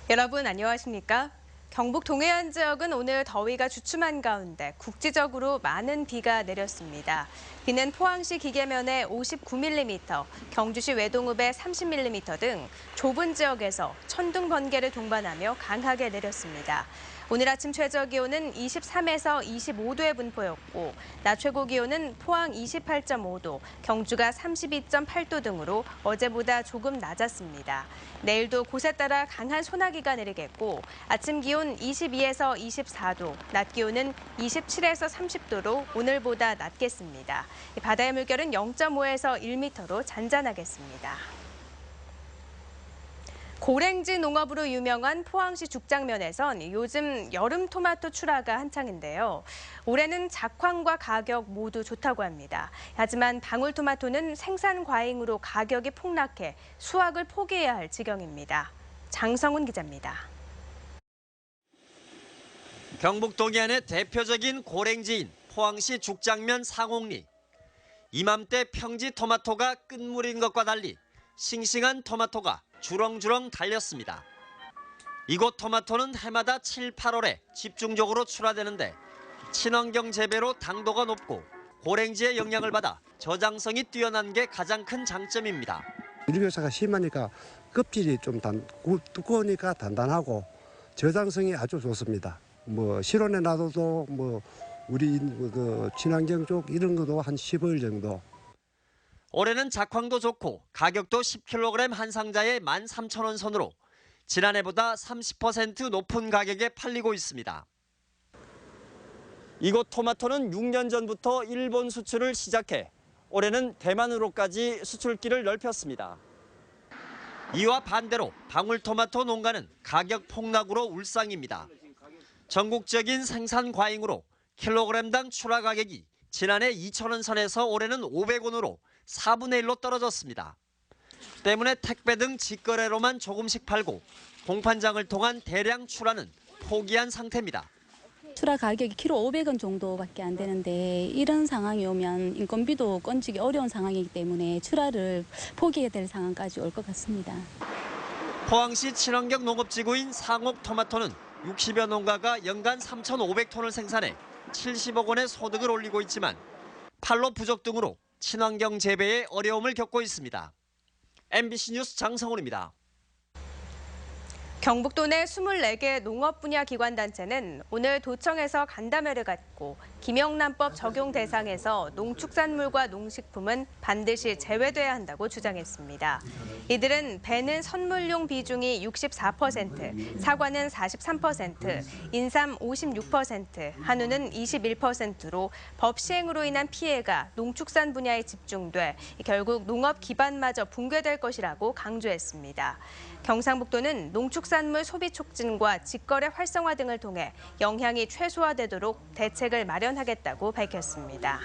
여러분 안녕하십니까? 경북 동해안 지역은 오늘 더위가 주춤한 가운데 국지적으로 많은 비가 내렸습니다. 비는 포항시 기계면에 59mm, 경주시 외동읍에 30mm 등 좁은 지역에서 천둥 번개를 동반하며 강하게 내렸습니다. 오늘 아침 최저 기온은 23에서 25도의 분포였고 낮 최고 기온은 포항 28.5도, 경주가 32.8도 등으로 어제보다 조금 낮았습니다. 내일도 곳에 따라 강한 소나기가 내리겠고 아침 기온 22에서 24도, 낮 기온은 27에서 30도로 오늘보다 낮겠습니다. 바다의 물결은 0.5에서 1m로 잔잔하겠습니다. 고랭지 농업으로 유명한 포항시 죽장면에선 요즘 여름 토마토 출하가 한창인데요. 올해는 작황과 가격 모두 좋다고 합니다. 하지만 방울토마토는 생산 과잉으로 가격이 폭락해 수확을 포기해야 할 지경입니다. 장성훈 기자입니다. 경북 동해안의 대표적인 고랭지인 포항시 죽장면 상옥리. 이맘때 평지 토마토가 끝물인 것과 달리 싱싱한 토마토가 주렁주렁 달렸습니다. 이곳 토마토는 해마다 7, 8월에 집중적으로 출하되는데 친환경 재배로 당도가 높고 고랭지의 영향을 받아 저장성이 뛰어난 게 가장 큰 장점입니다. 유리교사가 심하니까 껍질이 좀 두꺼우니까 단단하고 저장성이 아주 좋습니다. 실온에 놔둬도 우리 친환경 쪽 이런 것도 한 15일 정도. 올해는 작황도 좋고 가격도 10kg 한 상자에 13,000원 선으로 지난해보다 30% 높은 가격에 팔리고 있습니다. 이곳 토마토는 6년 전부터 일본 수출을 시작해 올해는 대만으로까지 수출길을 넓혔습니다. 이와 반대로 방울토마토 농가는 가격 폭락으로 울상입니다. 전국적인 생산 과잉으로 킬로그램당 출하 가격이 지난해 2,000원 선에서 올해는 500원으로 4분의 1로 떨어졌습니다. 때문에 택배 등 직거래로만 조금씩 팔고 공판장을 통한 대량 출하는 포기한 상태입니다. 출하 가격이 키로 500원 정도밖에 안 되는데 이런 상황이 오면 인건비도 건지기 어려운 상황이기 때문에 출하를 포기해야 될 상황까지 올 것 같습니다. 포항시 친환경 농업지구인 상옥 토마토는 60여 농가가 연간 3,500톤을 생산해 70억 원의 소득을 올리고 있지만 판로 부족 등으로 친환경 재배에 어려움을 겪고 있습니다. MBC 뉴스 장성훈입니다. 경북도 내 24개 농업 분야 기관단체는 오늘 도청에서 간담회를 갖고 김영란법 적용 대상에서 농축산물과 농식품은 반드시 제외돼야 한다고 주장했습니다. 이들은 배는 선물용 비중이 64%, 사과는 43%, 인삼 56%, 한우는 21%로 법 시행으로 인한 피해가 농축산 분야에 집중돼 결국 농업 기반마저 붕괴될 것이라고 강조했습니다. 경상북도는 농축산물 소비 촉진과 직거래 활성화 등을 통해 영향이 최소화되도록 대책을 마련하겠다고 밝혔습니다.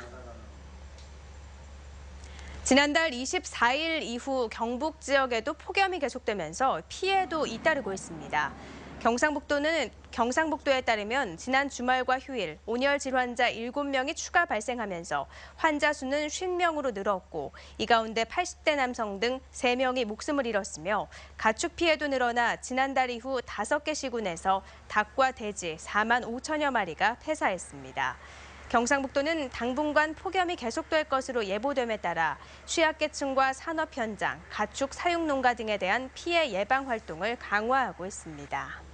지난달 24일 이후 경북 지역에도 폭염이 계속되면서 피해도 잇따르고 있습니다. 경상북도에 따르면 지난 주말과 휴일 온열 질환자 7명이 추가 발생하면서 환자 수는 50명으로 늘었고 이 가운데 80대 남성 등 3명이 목숨을 잃었으며 가축 피해도 늘어나 지난달 이후 5개 시군에서 닭과 돼지 4만 5천여 마리가 폐사했습니다. 경상북도는 당분간 폭염이 계속될 것으로 예보됨에 따라 취약계층과 산업 현장, 가축 사육 농가 등에 대한 피해 예방 활동을 강화하고 있습니다.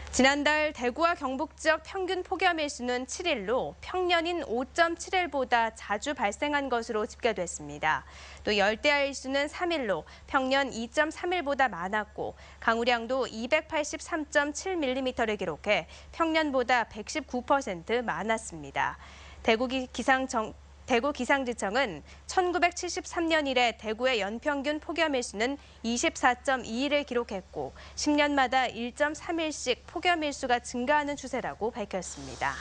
지난달 대구와 경북 지역 평균 폭염 일수는 7일로 평년인 5.7일보다 자주 발생한 것으로 집계됐습니다. 또 열대야 일수는 3일로 평년 2.3일보다 많았고 강우량도 283.7mm를 기록해 평년보다 119% 많았습니다. 대구 기상지청은 1973년 이래 대구의 연평균 폭염일수는 24.2일을 기록했고 10년마다 1.3일씩 폭염일수가 증가하는 추세라고 밝혔습니다.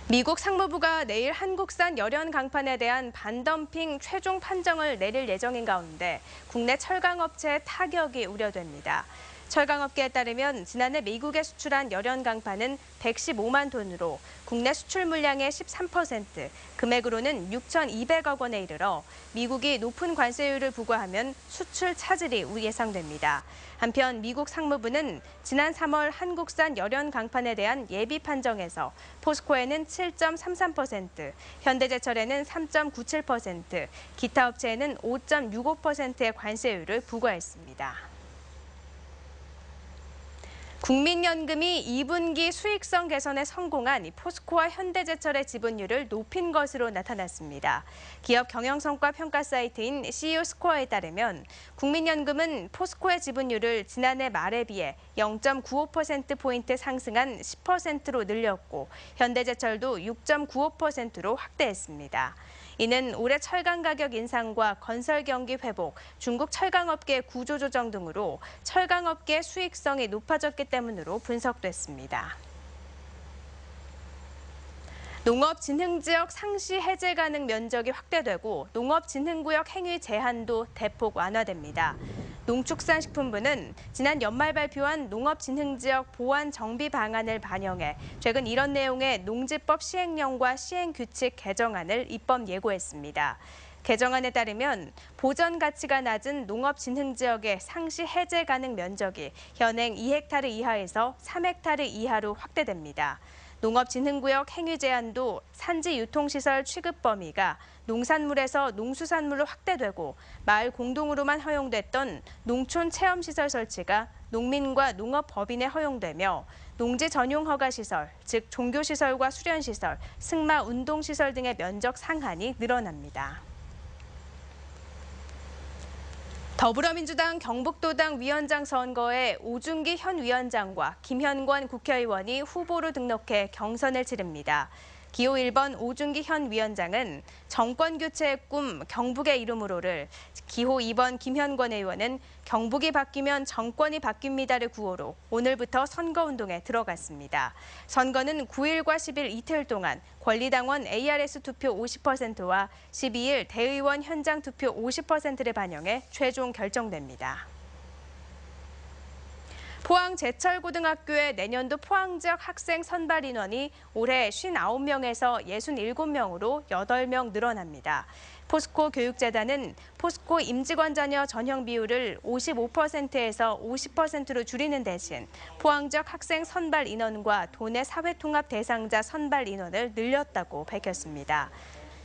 미국 상무부가 내일 한국산 열연 강판에 대한 반덤핑 최종 판정을 내릴 예정인 가운데 국내 철강업체의 타격이 우려됩니다. 철강업계에 따르면 지난해 미국에 수출한 열연 강판은 115만 톤으로 국내 수출 물량의 13%, 금액으로는 6,200억 원에 이르러 미국이 높은 관세율을 부과하면 수출 차질이 예상됩니다. 한편 미국 상무부는 지난 3월 한국산 열연 강판에 대한 예비 판정에서 포스코에는 7.33%, 현대제철에는 3.97%, 기타 업체에는 5.65%의 관세율을 부과했습니다. 국민연금이 2분기 수익성 개선에 성공한 포스코와 현대제철의 지분율을 높인 것으로 나타났습니다. 기업 경영성과 평가 사이트인 CEO 스코어에 따르면 국민연금은 포스코의 지분율을 지난해 말에 비해 0.95%포인트 상승한 10%로 늘렸고 현대제철도 6.95%로 확대했습니다. 이는 올해 철강 가격 인상과 건설 경기 회복, 중국 철강업계 구조조정 등으로 철강업계의 수익성이 높아졌기 때문으로 분석됐습니다. 농업진흥지역 상시 해제 가능 면적이 확대되고 농업진흥구역 행위 제한도 대폭 완화됩니다. 농축산식품부는 지난 연말 발표한 농업진흥지역 보완 정비 방안을 반영해 최근 이런 내용의 농지법 시행령과 시행규칙 개정안을 입법 예고했습니다. 개정안에 따르면 보전 가치가 낮은 농업진흥지역의 상시 해제 가능 면적이 현행 2헥타르 이하에서 3헥타르 이하로 확대됩니다. 농업진흥구역 행위 제한도 산지 유통시설 취급 범위가 농산물에서 농수산물로 확대되고 마을 공동으로만 허용됐던 농촌 체험시설 설치가 농민과 농업법인에 허용되며 농지 전용 허가시설, 즉 종교시설과 수련시설, 승마 운동시설 등의 면적 상한이 늘어납니다. 더불어민주당 경북도당 위원장 선거에 오준기 현 위원장과 김현권 국회의원이 후보로 등록해 경선을 치릅니다. 기호 1번 오준기 현 위원장은 정권교체의 꿈 경북의 이름으로를, 기호 2번 김현권 의원은 경북이 바뀌면 정권이 바뀝니다를 구호로 오늘부터 선거운동에 들어갔습니다. 선거는 9일과 10일 이틀 동안 권리당원 ARS 투표 50%와 12일 대의원 현장 투표 50%를 반영해 최종 결정됩니다. 포항제철고등학교의 내년도 포항지역 학생 선발 인원이 올해 59명에서 67명으로 8명 늘어납니다. 포스코 교육재단은 포스코 임직원 자녀 전형 비율을 55%에서 50%로 줄이는 대신 포항지역 학생 선발 인원과 도내 사회통합 대상자 선발 인원을 늘렸다고 밝혔습니다.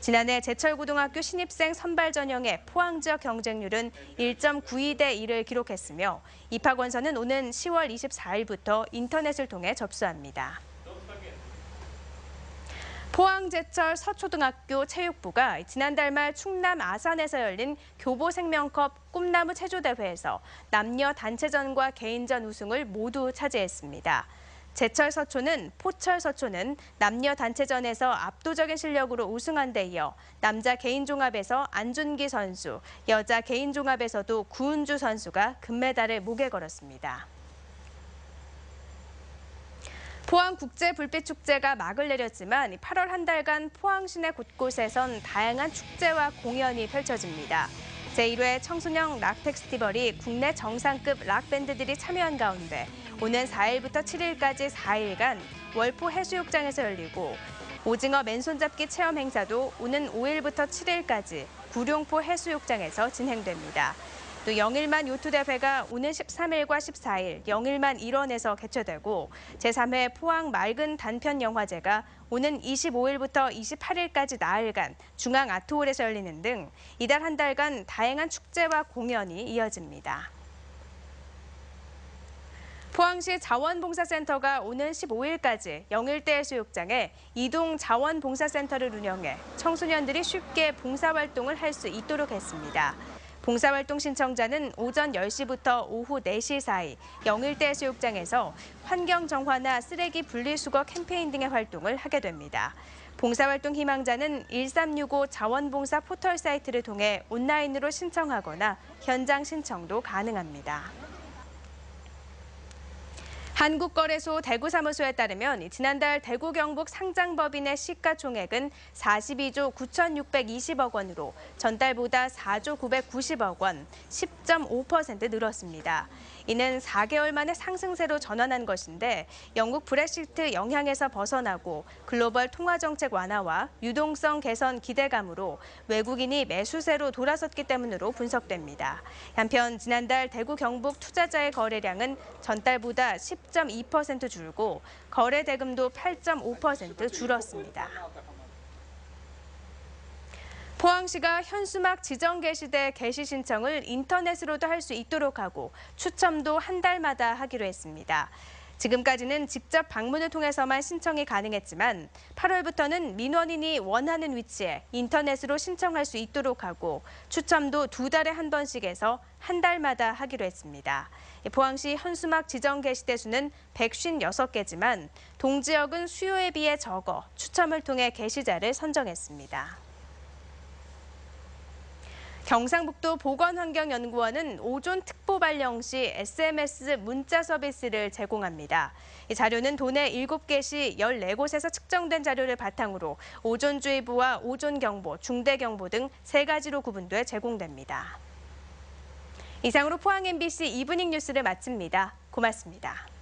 지난해 제철고등학교 신입생 선발 전형의 포항 지역 경쟁률은 1.92대 1을 기록했으며 입학원서는 오는 10월 24일부터 인터넷을 통해 접수합니다. 포항제철 서초등학교 체육부가 지난달 말 충남 아산에서 열린 교보생명컵 꿈나무 체조대회에서 남녀 단체전과 개인전 우승을 모두 차지했습니다. 제철 서초는 포철 서초는 남녀 단체전에서 압도적인 실력으로 우승한 데 이어 남자 개인 종합에서 안준기 선수, 여자 개인 종합에서도 구은주 선수가 금메달을 목에 걸었습니다. 포항국제불빛축제가 막을 내렸지만 8월 한 달간 포항 시내 곳곳에선 다양한 축제와 공연이 펼쳐집니다. 제1회 청소년 락 페스티벌이 국내 정상급 락 밴드들이 참여한 가운데 오는 4일부터 7일까지 4일간 월포 해수욕장에서 열리고 오징어 맨손잡기 체험 행사도 오는 5일부터 7일까지 구룡포 해수욕장에서 진행됩니다. 또 영일만 요트대회가 오는 13일과 14일 영일만 일원에서 개최되고 제3회 포항 맑은 단편 영화제가 오는 25일부터 28일까지 나흘간 중앙 아트홀에서 열리는 등 이달 한 달간 다양한 축제와 공연이 이어집니다. 포항시 자원봉사센터가 오는 15일까지 영일대 해수욕장에 이동 자원봉사센터를 운영해 청소년들이 쉽게 봉사활동을 할 수 있도록 했습니다. 봉사활동 신청자는 오전 10시부터 오후 4시 사이 영일대 해수욕장에서 환경정화나 쓰레기 분리수거 캠페인 등의 활동을 하게 됩니다. 봉사활동 희망자는 1365 자원봉사 포털 사이트를 통해 온라인으로 신청하거나 현장 신청도 가능합니다. 한국거래소 대구사무소에 따르면 지난달 대구 경북 상장법인의 시가총액은 42조 9,620억 원으로 전달보다 4조 990억 원, 10.5% 늘었습니다. 이는 4개월 만에 상승세로 전환한 것인데 영국 브렉시트 영향에서 벗어나고 글로벌 통화정책 완화와 유동성 개선 기대감으로 외국인이 매수세로 돌아섰기 때문으로 분석됩니다. 한편 지난달 대구 경북 투자자의 거래량은 전달보다 10.2% 줄고 거래 대금도 8.5% 줄었습니다. 포항시가 현수막 지정 게시대 게시 신청을 인터넷으로도 할 수 있도록 하고 추첨도 한 달마다 하기로 했습니다. 지금까지는 직접 방문을 통해서만 신청이 가능했지만 8월부터는 민원인이 원하는 위치에 인터넷으로 신청할 수 있도록 하고 추첨도 2달에 한 번씩 해서 한 달마다 하기로 했습니다. 포항시 현수막 지정 게시대 수는 156개지만 동지역은 수요에 비해 적어 추첨을 통해 게시자를 선정했습니다. 경상북도 보건환경연구원은 오존 특보 발령 시 SMS 문자 서비스를 제공합니다. 이 자료는 도내 7개 시 14곳에서 측정된 자료를 바탕으로 오존주의보와 오존경보, 중대경보 등 3가지로 구분돼 제공됩니다. 이상으로 포항 MBC 이브닝 뉴스를 마칩니다. 고맙습니다.